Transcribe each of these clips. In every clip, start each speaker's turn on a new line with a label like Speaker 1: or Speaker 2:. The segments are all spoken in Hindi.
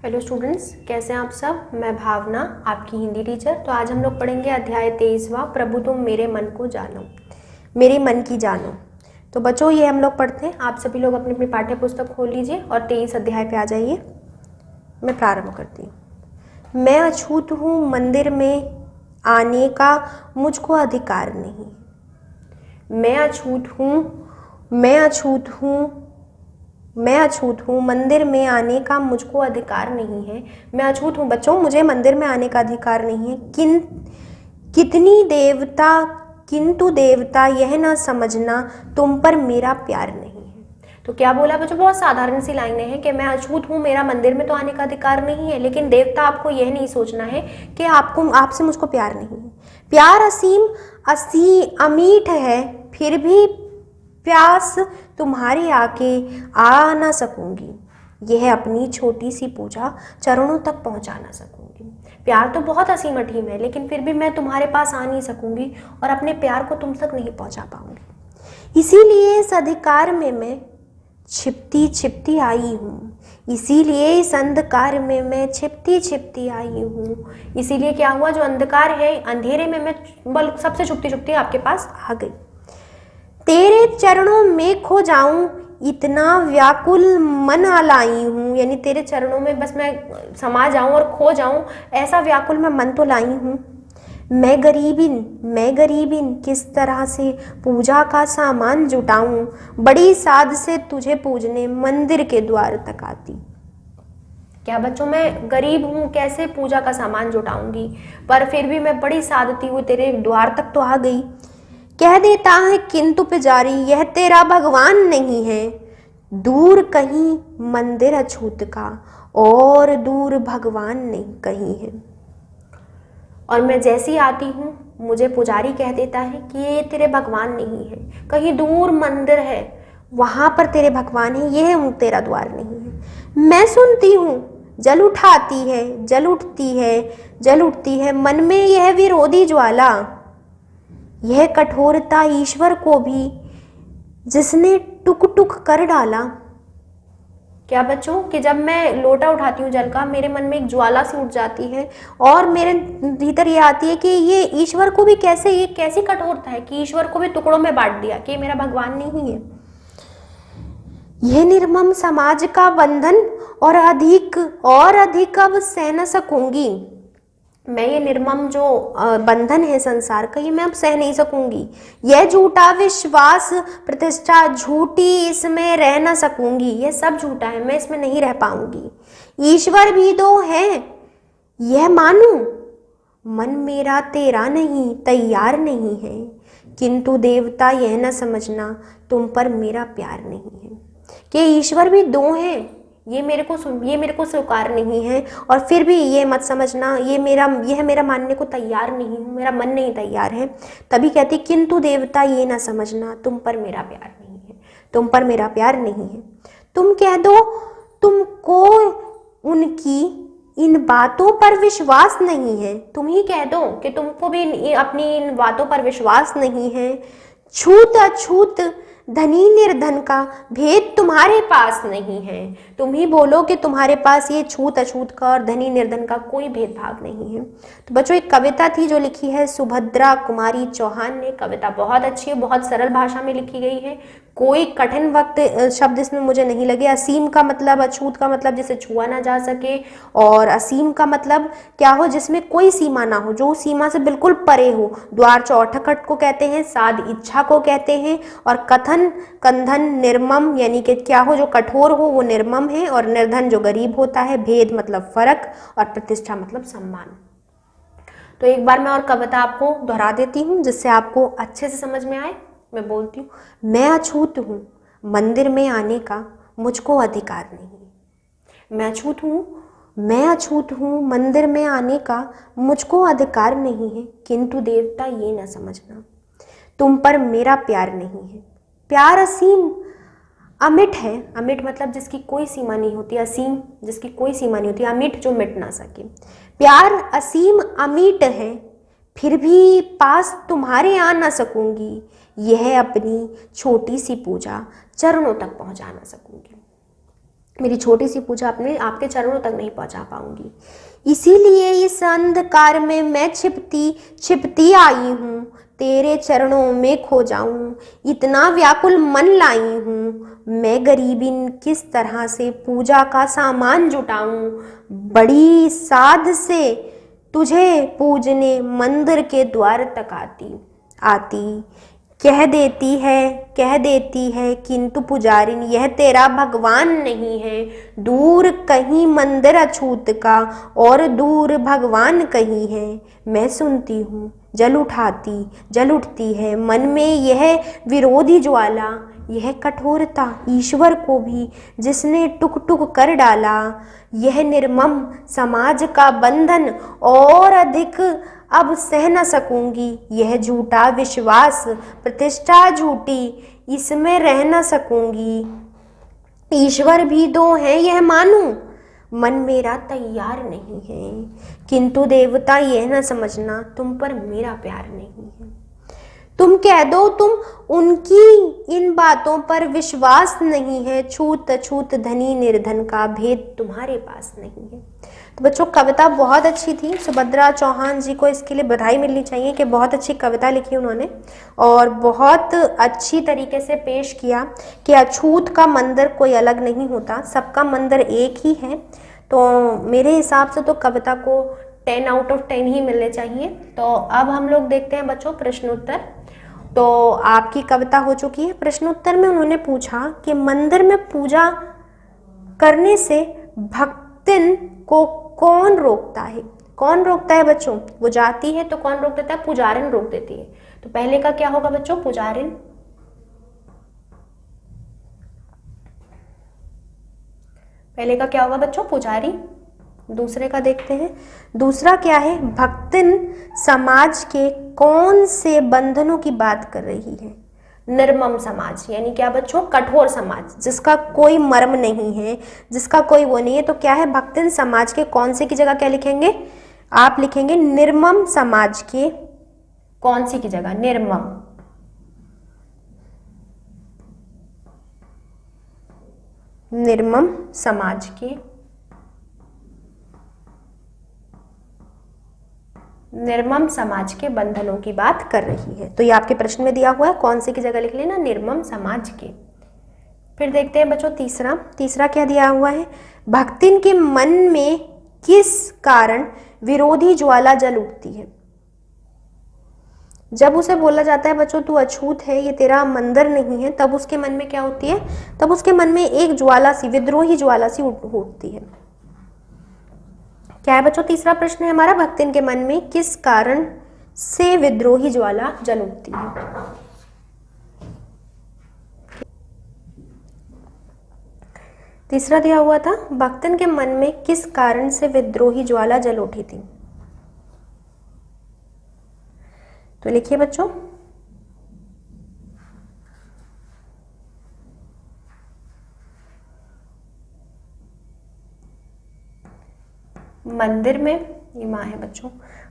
Speaker 1: हेलो स्टूडेंट्स, कैसे हैं आप सब। मैं भावना, आपकी हिंदी टीचर। तो आज हम लोग पढ़ेंगे अध्याय 23वां, प्रभु तुम मेरे मन को जानो, मेरे मन की जानो। तो बच्चों, ये हम लोग पढ़ते हैं। आप सभी लोग अपनी अपनी पाठ्य पुस्तक खोल लीजिए और 23 अध्याय पे आ जाइए। मैं प्रारंभ करती हूँ। मैं अछूत हूँ, मंदिर में आने का मुझको अधिकार नहीं। मैं अछूत हूँ, मैं अछूत हूँ, मैं अछूत हूँ, मंदिर में आने का मुझको अधिकार नहीं है। मैं अछूत हूँ बच्चों, मुझे मंदिर में आने का अधिकार नहीं है। किंतु देवता यह ना समझना, तुम पर मेरा प्यार नहीं है। तो क्या बोला बच्चों, बहुत साधारण सी लाइनें हैं कि मैं अछूत हूँ, मेरा मंदिर में तो आने का अधिकार नहीं है, लेकिन देवता आपको यह नहीं सोचना है कि आपसे मुझको प्यार नहीं है। प्यार अमीठ है, फिर भी प्यास तुम्हारे आके आ ना सकूंगी। यह अपनी छोटी सी पूजा चरणों तक पहुंचा ना सकूंगी। प्यार तो बहुत असीम अठीम है, लेकिन फिर भी मैं तुम्हारे पास आ नहीं सकूंगी और अपने प्यार को तुम तक नहीं पहुंचा पाऊंगी। इसीलिए इस अधिकार में मैं छिपती छिपती आई हूँ। इसीलिए इस अंधकार में मैं छिपती छिपती आई हूँ। इसीलिए क्या हुआ, जो अंधकार है, अंधेरे में मैं सबसे छुपती छुपती आपके पास आ गई। तेरे चरणों में खो जाऊं, इतना व्याकुल मन लाई हूँ। यानी तेरे चरणों में बस मैं समा जाऊं और खो जाऊं, ऐसा व्याकुल मैं मन तो लाई हूँ। मैं गरीबिन किस तरह से पूजा का सामान जुटाऊं। बड़ी साध से तुझे पूजने मंदिर के द्वार तक आती। क्या बच्चों, मैं गरीब हूँ, कैसे पूजा का सामान जुटाऊंगी, पर फिर भी मैं बड़ी साधती हुई तेरे द्वार तक तो आ गई। कह देता है किंतु पुजारी, यह तेरा भगवान नहीं है। दूर कहीं मंदिर अछूत का, और दूर भगवान नहीं कहीं है। और मैं जैसी आती हूँ, मुझे पुजारी कह देता है कि ये तेरे भगवान नहीं है, कहीं दूर मंदिर है, वहां पर तेरे भगवान है, यह तेरा द्वार नहीं है। मैं सुनती हूँ, जल उठाती है, जल उठती है, जल उठती है मन में यह विरोधी ज्वाला। यह कठोरता ईश्वर को भी जिसने टुक टुक कर डाला। क्या बच्चों, कि जब मैं लोटा उठाती हूँ जल का, मेरे मन में एक ज्वाला सी उठ जाती है और मेरे भीतर ये आती है कि ये ईश्वर को भी कैसे, ये कैसी कठोरता है कि ईश्वर को भी टुकड़ों में बांट दिया कि मेरा भगवान नहीं है। यह निर्मम समाज का बंधन और अधिक अब सह न सकूंगी। मैं ये निर्मम जो बंधन है संसार का, ये मैं अब सह नहीं सकूंगी। यह झूठा विश्वास प्रतिष्ठा झूठी, इसमें रह ना सकूंगी। यह सब झूठा है, मैं इसमें नहीं रह पाऊंगी। ईश्वर भी दो है, यह मानूं, मन मेरा तेरा नहीं तैयार नहीं है। किंतु देवता यह न समझना, तुम पर मेरा प्यार नहीं है। कि ईश्वर भी दो हैं, ये मेरे को स्वीकार नहीं है, और फिर भी ये मत समझना यह मेरा मानने को तैयार नहीं हूँ, मेरा मन नहीं तैयार है। तभी कहती, किंतु देवता ये ना समझना, तुम पर मेरा प्यार नहीं है, तुम पर मेरा प्यार नहीं है। तुम कह दो तुमको उनकी इन बातों पर विश्वास नहीं है। तुम ही कह दो कि तुमको भी अपनी इन बातों पर विश्वास नहीं है। छूत अछूत धनी निर्धन का भेद तुम्हारे पास नहीं है। तुम ही बोलो कि तुम्हारे पास ये छूत अछूत का और धनी निर्धन का कोई भेदभाव नहीं है। तो बच्चों, एक कविता थी जो लिखी है सुभद्रा कुमारी चौहान ने। कविता बहुत अच्छी है, बहुत सरल भाषा में लिखी गई है, कोई कठिन वक्त शब्द इसमें मुझे नहीं लगे। असीम का मतलब, अछूत का मतलब जिसे छुआ ना जा सके, और असीम का मतलब क्या हो, जिसमें कोई सीमा ना हो, जो सीमा से बिल्कुल परे हो। द्वार चौठकट को कहते हैं, साध इच्छा को कहते हैं, और कथन कंधन निर्मम, यानी कि क्या हो, जो कठोर हो वो निर्मम है, और निर्धन जो गरीब होता है। भेद मतलब फर्क, और प्रतिष्ठा मतलब सम्मान। तो एक बार मैं और कविता आपको दोहरा देती हूँ जिससे आपको अच्छे से समझ में आए। मैं बोलती हूँ, मैं अछूत हूँ, मंदिर में आने का मुझको अधिकार नहीं। मैं अछूत हूँ, मंदिर में आने का मुझको अधिकार नहीं है। किंतु देवता ये ना समझना, तुम पर मेरा प्यार नहीं है। प्यार असीम अमिट है। अमिट मतलब जिसकी कोई सीमा नहीं होती, असीम जिसकी कोई सीमा नहीं होती, अमिट जो मिट ना सके। प्यार असीम अमिट है, फिर भी पास तुम्हारे आ ना सकूंगी। यह अपनी छोटी सी पूजा चरणों तक पहुंचा ना सकूंगी। मेरी छोटी सी पूजा अपने आपके चरणों तक नहीं पहुंचा पाऊंगी। इसीलिए इस अंधकार में मैं छिपती छिपती आई हूँ, तेरे चरणों में खो जाऊं, इतना व्याकुल मन लाई हूँ। मैं गरीबी किस तरह से पूजा का सामान जुटाऊं, बड़ी साध से तुझे पूजने मंदिर के द्वार तक आती आती कह देती है किंतु पुजारिन यह तेरा भगवान नहीं है, दूर कहीं मंदिर अछूत का और दूर भगवान कहीं है। मैं सुनती हूँ जल उठती है मन में यह विरोधी ज्वाला, यह कठोरता ईश्वर को भी जिसने टुक टुक कर डाला। यह निर्मम समाज का बंधन और अधिक अब सह न सकूंगी, यह झूठा विश्वास प्रतिष्ठा झूठी इसमें रह न सकूंगी। ईश्वर भी दो है यह मानूं, मन मेरा तैयार नहीं है, किंतु देवता यह न समझना तुम पर मेरा प्यार नहीं है। तुम कह दो तुम उनकी इन बातों पर विश्वास नहीं है, छूत अछूत धनी निर्धन का भेद तुम्हारे पास नहीं है। तो बच्चों कविता बहुत अच्छी थी, सुभद्रा चौहान जी को इसके लिए बधाई मिलनी चाहिए कि बहुत अच्छी कविता लिखी उन्होंने और बहुत अच्छी तरीके से पेश किया कि अछूत का मंदिर कोई अलग नहीं होता, सबका मंदिर एक ही है। तो मेरे हिसाब से तो कविता को 10 आउट ऑफ 10 ही मिलने चाहिए। तो अब हम लोग देखते हैं बच्चों प्रश्नोत्तर। तो आपकी कविता हो चुकी है। प्रश्नोत्तर में उन्होंने पूछा कि मंदिर में पूजा करने से भक्तिन को कौन रोकता है। कौन रोकता है बच्चों? वो जाती है तो कौन रोक देता है? पुजारिन रोक देती है। तो पहले का क्या होगा बच्चों? पुजारिन। पहले का क्या होगा बच्चों? पुजारी। दूसरे का देखते हैं। दूसरा क्या है? भक्तिन समाज के कौन से बंधनों की बात कर रही है? निर्मम समाज, यानी क्या बच्चों? कठोर समाज, जिसका कोई मर्म नहीं है, जिसका कोई वो नहीं है। तो क्या है? भक्तिन समाज के कौन से की जगह क्या लिखेंगे? आप लिखेंगे निर्मम समाज के कौन सी की जगह? निर्मम। निर्मम समाज के निर्मम समाज के बंधनों की बात कर रही है। तो ये आपके प्रश्न में दिया हुआ है, कौन से की जगह लिख लेना? निर्मम समाज के। फिर देखते हैं बच्चों तीसरा। तीसरा क्या दिया हुआ है? भक्तिन के मन में किस कारण विरोधी ज्वाला जल उठती है? जब उसे बोला जाता है बच्चों तू अछूत है, ये तेरा मंदिर नहीं है, तब उसके मन में क्या होती है? तब उसके मन में एक ज्वाला सी, विद्रोही ज्वाला सी उठती है। क्या है बच्चों? तीसरा प्रश्न है हमारा, भक्तिन के मन में किस कारण से विद्रोही ज्वाला जल उठती है? तीसरा दिया हुआ था, भक्तिन के मन में किस कारण से विद्रोही ज्वाला जल उठी थी? तो लिखिए बच्चों। मंदिर में, ये माँ है बच्चों,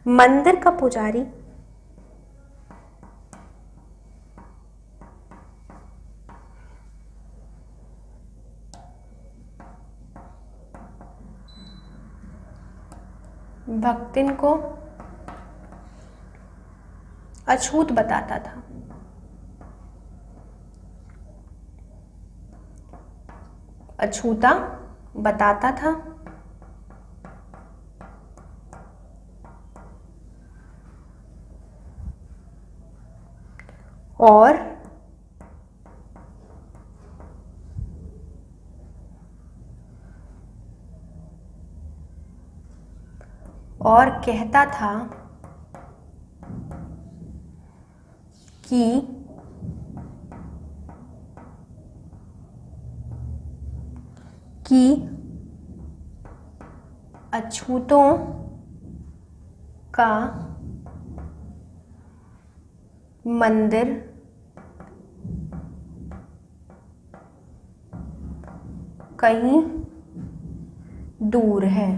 Speaker 1: मंदिर का पुजारी भक्तिन को अछूत बताता था। अछूता बताता था और कहता था कि अछूतों का मंदिर कहीं दूर है,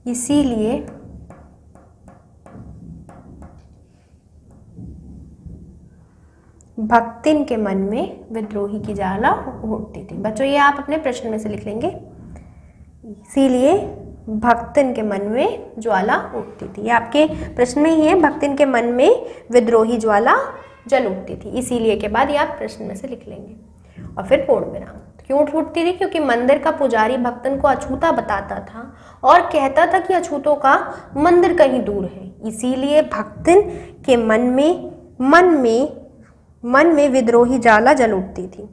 Speaker 1: इसीलिए भक्तिन के मन में विद्रोही की ज्वाला उठती थी। बच्चों ये आप अपने प्रश्न में से लिख लेंगे, इसीलिए भक्तिन के मन में ज्वाला उठती थी। ये आपके प्रश्न में ही है, भक्तिन के मन में विद्रोही ज्वाला जल उठती थी, इसीलिए के बाद ये आप प्रश्न में से लिख लेंगे। और फिर पूर्ण विराम। क्यों उठती थी? क्योंकि मंदिर का पुजारी भक्तन को अछूता बताता था और कहता था कि अछूतों का मंदिर कहीं दूर है, इसीलिए भक्तन के मन में विद्रोही ज्वाला जल उठती थी।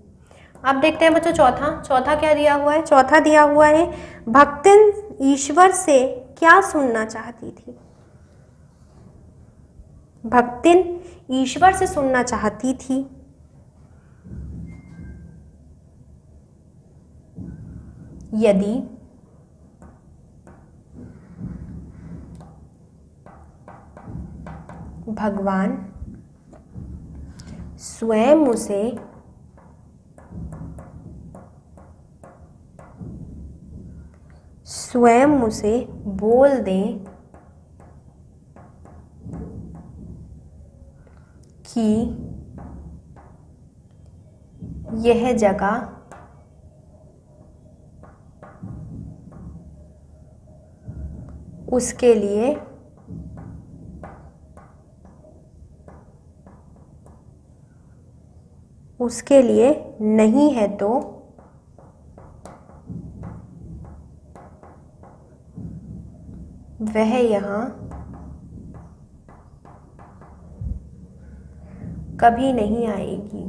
Speaker 1: अब देखते हैं बच्चों चौथा क्या दिया हुआ है। चौथा दिया हुआ है भक्तन ईश्वर से क्या सुनना चाहती थी। भक्तिन ईश्वर से सुनना चाहती थी। यदि भगवान स्वयं उसे बोल दें कि यह जगह उसके लिए नहीं है तो वह यहाँ कभी नहीं आएगी।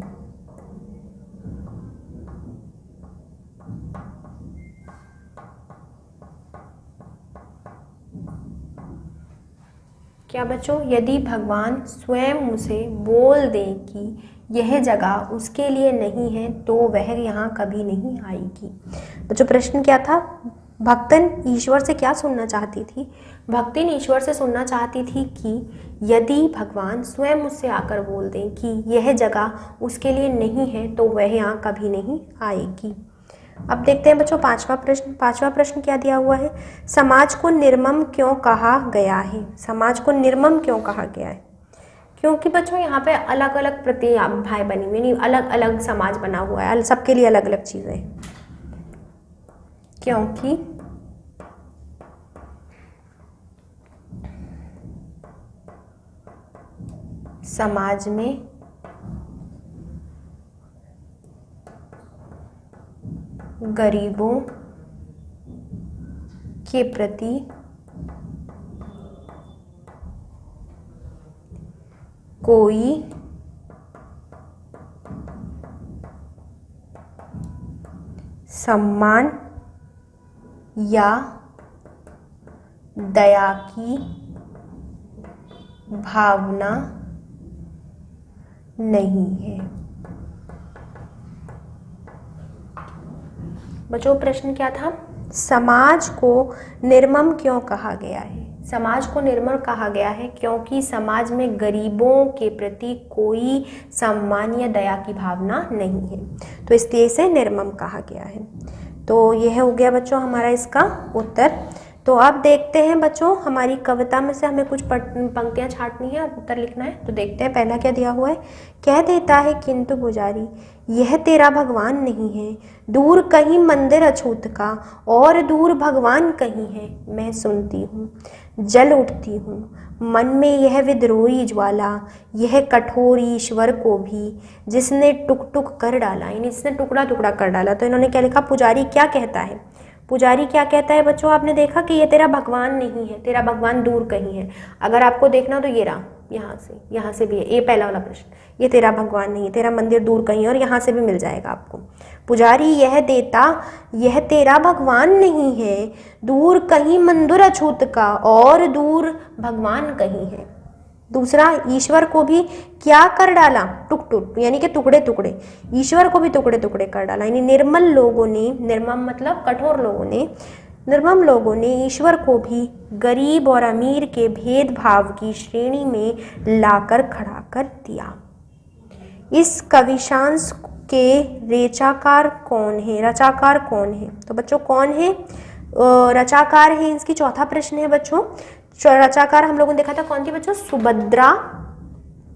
Speaker 1: क्या बच्चों? यदि भगवान स्वयं उसे बोल दे कि यह जगह उसके लिए नहीं है तो वह यहाँ कभी नहीं आएगी। बच्चों प्रश्न क्या था? भक्तन ईश्वर से क्या सुनना चाहती थी? भक्तिन ईश्वर से सुनना चाहती थी कि यदि भगवान स्वयं उससे आकर बोल दें कि यह जगह उसके लिए नहीं है तो वह यहाँ कभी नहीं आएगी। अब देखते हैं बच्चों पांचवा प्रश्न क्या दिया हुआ है। समाज को निर्मम क्यों कहा गया है? समाज को निर्मम क्यों कहा गया है? क्योंकि बच्चों यहाँ पे अलग अलग प्रतिभाएं बनी हुई, नहीं अलग अलग समाज बना हुआ है, सबके लिए अलग अलग चीजें हैं। क्योंकि समाज में गरीबों के प्रति कोई सम्मान या दया की भावना नहीं है। बच्चों प्रश्न क्या था? समाज को निर्मम क्यों कहा गया है? समाज को निर्मम कहा गया है क्योंकि समाज में गरीबों के प्रति कोई सम्मान या दया की भावना नहीं है, तो इसलिए इसे निर्मम कहा गया है। तो यह हो गया बच्चों हमारा इसका उत्तर। तो अब देखते हैं बच्चों हमारी कविता में से हमें कुछ पंक्तियां छांटनी है और उत्तर लिखना है। तो देखते हैं पहला क्या दिया हुआ है। कह देता है किंतु पुजारी यह तेरा भगवान नहीं है, दूर कहीं मंदिर अछूत का और दूर भगवान कहीं है। मैं सुनती हूँ जल उठती हूँ मन में यह विद्रोही ज्वाला, यह कठोर ईश्वर को भी जिसने टुक टुक कर डाला, यानी जिसने टुकड़ा टुकड़ा कर डाला। तो इन्होंने क्या लिखा? पुजारी क्या कहता है? पुजारी क्या कहता है बच्चों? आपने देखा कि ये तेरा भगवान नहीं है, तेरा भगवान दूर कहीं है। अगर आपको देखना तो ये रहा, यहाँ से भी है, ये पहला वाला प्रश्न, ये तेरा भगवान नहीं है, तेरा मंदिर दूर कहीं है, और यहाँ से भी मिल जाएगा आपको। पुजारी यह देता यह तेरा भगवान नहीं है, दूर कहीं मंदिर अछूत का और दूर भगवान कहीं है। दूसरा, ईश्वर को भी क्या कर डाला? टुक टुक, यानी कि टुकड़े टुकड़े, ईश्वर को भी टुकड़े टुकड़े कर डाला। यानी निर्मल लोगों ने, निर्मम मतलब कठोर लोगों ने, निर्मम लोगों ने ईश्वर को भी गरीब और अमीर के भेदभाव की श्रेणी में लाकर खड़ा कर दिया। इस कविशांश के रचनाकार कौन है? रचनाकार कौन है? तो बच्चों कौन है रचनाकार है? इसकी चौथा प्रश्न है बच्चों। रचनाकार हम लोगों ने देखा था कौन थी बच्चों? सुभद्रा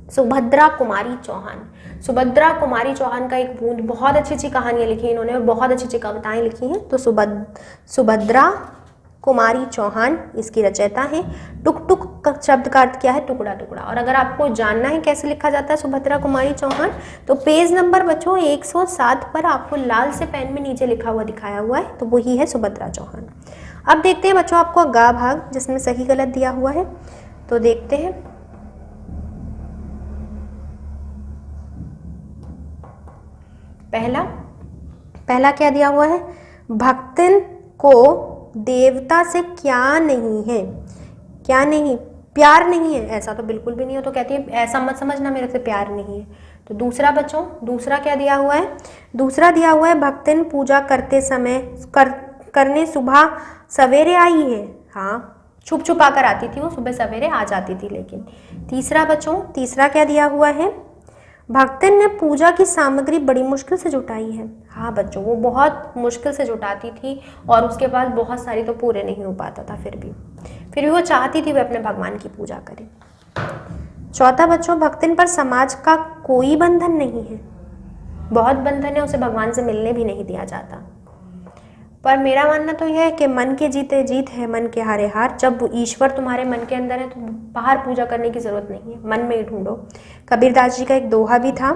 Speaker 1: सुभद्रा कुमारी चौहान। सुभद्रा कुमारी चौहान का एक बूंद, बहुत अच्छी अच्छी कहानियाँ लिखी हैं इन्होंने, बहुत अच्छी अच्छी कविताएं लिखी हैं। तो सुभद्रा कुमारी चौहान इसकी रचयिता हैं। टुक टुक का शब्द का अर्थ क्या है? टुकड़ा टुकड़ा। और अगर आपको जानना है कैसे लिखा जाता है सुभद्रा कुमारी चौहान, तो पेज नंबर बच्चों 107 पर आपको लाल से पेन में नीचे लिखा हुआ दिखाया हुआ है, तो वही है सुभद्रा चौहान। अब देखते हैं बच्चों आपको गा भाग जिसमें सही गलत दिया हुआ है, तो देखते हैं। पहला क्या दिया हुआ है? भक्तन को देवता से क्या नहीं है? क्या नहीं? प्यार नहीं है। ऐसा तो बिल्कुल भी नहीं हो, तो कहती है ऐसा मत समझना मेरे से प्यार नहीं है। तो दूसरा बच्चों, दूसरा क्या दिया हुआ है? दूसरा दिया हुआ है भक्तन पूजा करते समय करने सुबह सवेरे आई है। हाँ, छुप छुपा कर आती थी वो, सुबह सवेरे आ जाती थी। लेकिन तीसरा बच्चों, तीसरा क्या दिया हुआ है? भक्तन ने पूजा की सामग्री बड़ी मुश्किल से जुटाई है। हाँ बच्चों, वो बहुत मुश्किल से जुटाती थी और उसके बाद बहुत सारी तो पूरे नहीं हो पाता था, फिर भी वो चाहती थी वे अपने भगवान की पूजा करें। चौथा बच्चों, भक्तन पर समाज का कोई बंधन नहीं है। बहुत बंधन है, उसे भगवान से मिलने भी नहीं दिया जाता। पर मेरा मानना तो यह है कि मन के जीते जीत है, मन के हारे हार। जब ईश्वर तुम्हारे मन के अंदर है तो बाहर पूजा करने की जरूरत नहीं है, मन में ही ढूंढो। कबीरदास जी का एक दोहा भी था,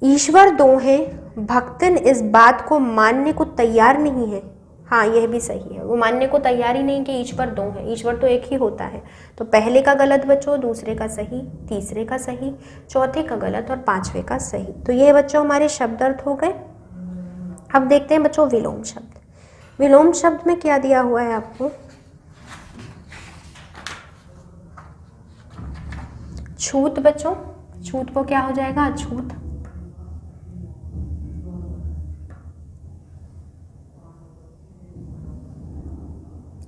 Speaker 1: ईश्वर दो है भक्तन इस बात को मानने को तैयार नहीं है। हाँ, यह भी सही है, वो मानने को तैयार ही नहीं कि ईश्वर दो है, ईश्वर तो एक ही होता है। तो पहले का गलत बच्चों, दूसरे का सही, तीसरे का सही, चौथे का गलत और पांचवे का सही। तो ये बच्चों हमारे शब्द अर्थ हो गए। अब देखते हैं बच्चों विलोम शब्द। विलोम शब्द में क्या दिया हुआ है आपको? छूत बच्चों, छूत को क्या हो जाएगा? अछूत।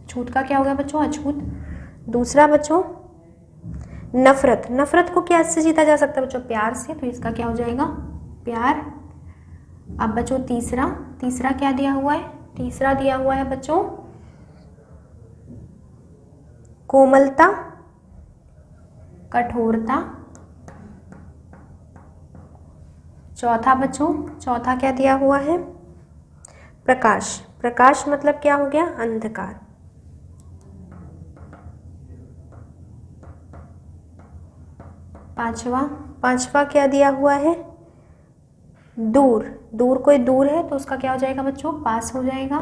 Speaker 1: छूत का क्या हो गया बच्चों? अछूत। दूसरा बच्चों नफरत, नफरत को क्या से जीता जा सकता है बच्चों? प्यार से, तो इसका क्या हो जाएगा? प्यार। अब बच्चों तीसरा, तीसरा क्या दिया हुआ है? तीसरा दिया हुआ है बच्चों कोमलता, कठोरता। चौथा बच्चों, चौथा क्या दिया हुआ है? प्रकाश। प्रकाश मतलब क्या हो गया? अंधकार। पांचवा क्या दिया हुआ है? दूर। दूर, कोई दूर है तो उसका क्या हो जाएगा बच्चों? पास हो जाएगा।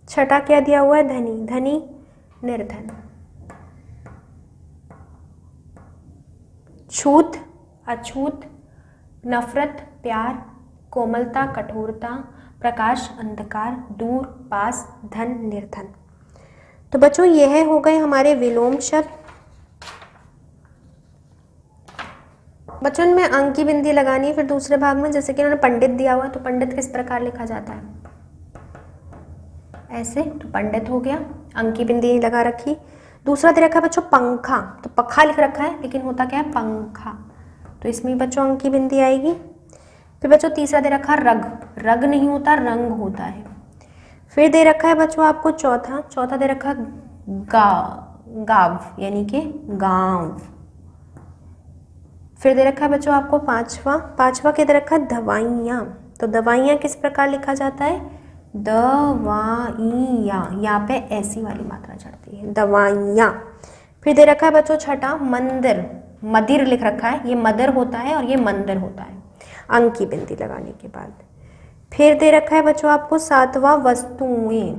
Speaker 1: छठा क्या दिया हुआ है? धनी। धनी निर्धन। छूत, अछूत, नफरत, प्यार, कोमलता, कठोरता, प्रकाश, अंधकार, दूर, पास, धन, निर्धन। तो बच्चों यह हो गए हमारे विलोम शब्द। बच्चों में अंक की बिंदी लगानी है। फिर दूसरे भाग में जैसे कि उन्होंने पंडित दिया हुआ है, तो पंडित किस प्रकार लिखा जाता है? ऐसे, तो पंडित हो गया, अंक की बिंदी नहीं लगा रखी। दूसरा दे रखा है बच्चों पंखा, तो पखा लिख रखा है लेकिन होता क्या है? पंखा। तो इसमें बच्चों अंक की बिंदी आएगी। फिर बच्चों तीसरा दे रखा रग, रग नहीं होता, रंग होता है। फिर दे रखा है बच्चों आपको चौथा, चौथा दे रखा गाव यानी कि गांव। फिर दे रखा है बच्चों आपको पांचवा, पांचवा क्या दे रखा है? दवाइयाँ। तो दवाइयाँ किस प्रकार लिखा जाता है? दवाइयाँ, यहाँ पे ऐसी वाली मात्रा चढ़ती है, दवाइयाँ। फिर दे रखा है बच्चों छठा मंदिर, मदिर लिख रखा है, ये मदर होता है और ये मंदिर होता है, अंक की बिंदी लगाने के बाद। फिर दे रखा है बच्चों आपको सातवां वस्तुएं,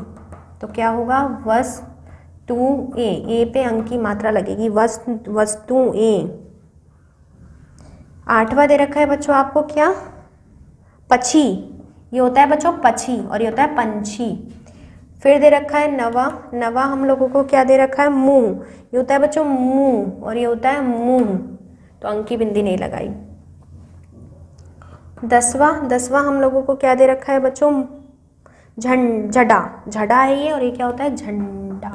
Speaker 1: तो क्या होगा? वस्तुएं, ए पे अंक की मात्रा लगेगी, वस्तुएं। आठवां दे रखा है बच्चों आपको क्या? पक्षी, ये होता है बच्चों पक्षी और ये होता है पंछी। फिर दे रखा है नवा, नवा हम लोगों को क्या दे रखा है? मुंह, ये होता है बच्चों मुंह और ये होता है मुंह, तो अंक की बिंदी नहीं लगाई। दसवां, दसवां हम लोगों को क्या दे रखा है बच्चों? झंडा, झड़ा है ये और ये क्या होता है? झंडा।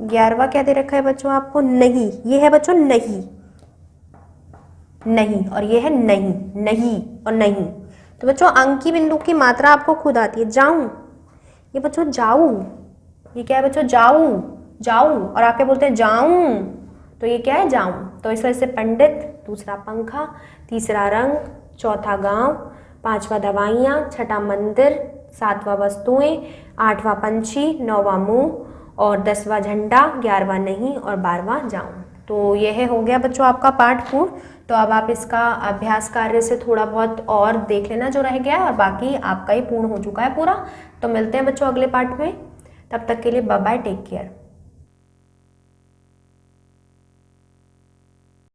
Speaker 1: 11वां क्या दे रखा है बच्चों आपको? नहीं, ये है बच्चों नहीं, नहीं और ये है नहीं, नहीं और नहीं। तो बच्चों अंक की बिंदु की मात्रा आपको खुद आती है। जाऊं, ये बच्चों जाऊं, ये क्या है बच्चों? जाऊं, जाऊं, और आपके बोलते हैं जाऊं, तो ये क्या है, जाऊं। तो इस वजह से पंडित, दूसरा पंखा, तीसरा रंग, चौथा गांव, पांचवा दवाइयाँ, छठा मंदिर, सातवां वस्तुएं, आठवां पंछी, नौवां मुंह और 10वां झंडा, 11वां नहीं और 12वां जाऊं। तो यह हो गया बच्चों आपका पाठ पूर्ण। तो अब आप इसका अभ्यास कार्य से थोड़ा बहुत और देख लेना जो रह गया है, और बाकी आपका ही पूर्ण हो चुका है पूरा। तो मिलते हैं बच्चों अगले पाठ में, तब तक के लिए बाय बाय, टेक केयर।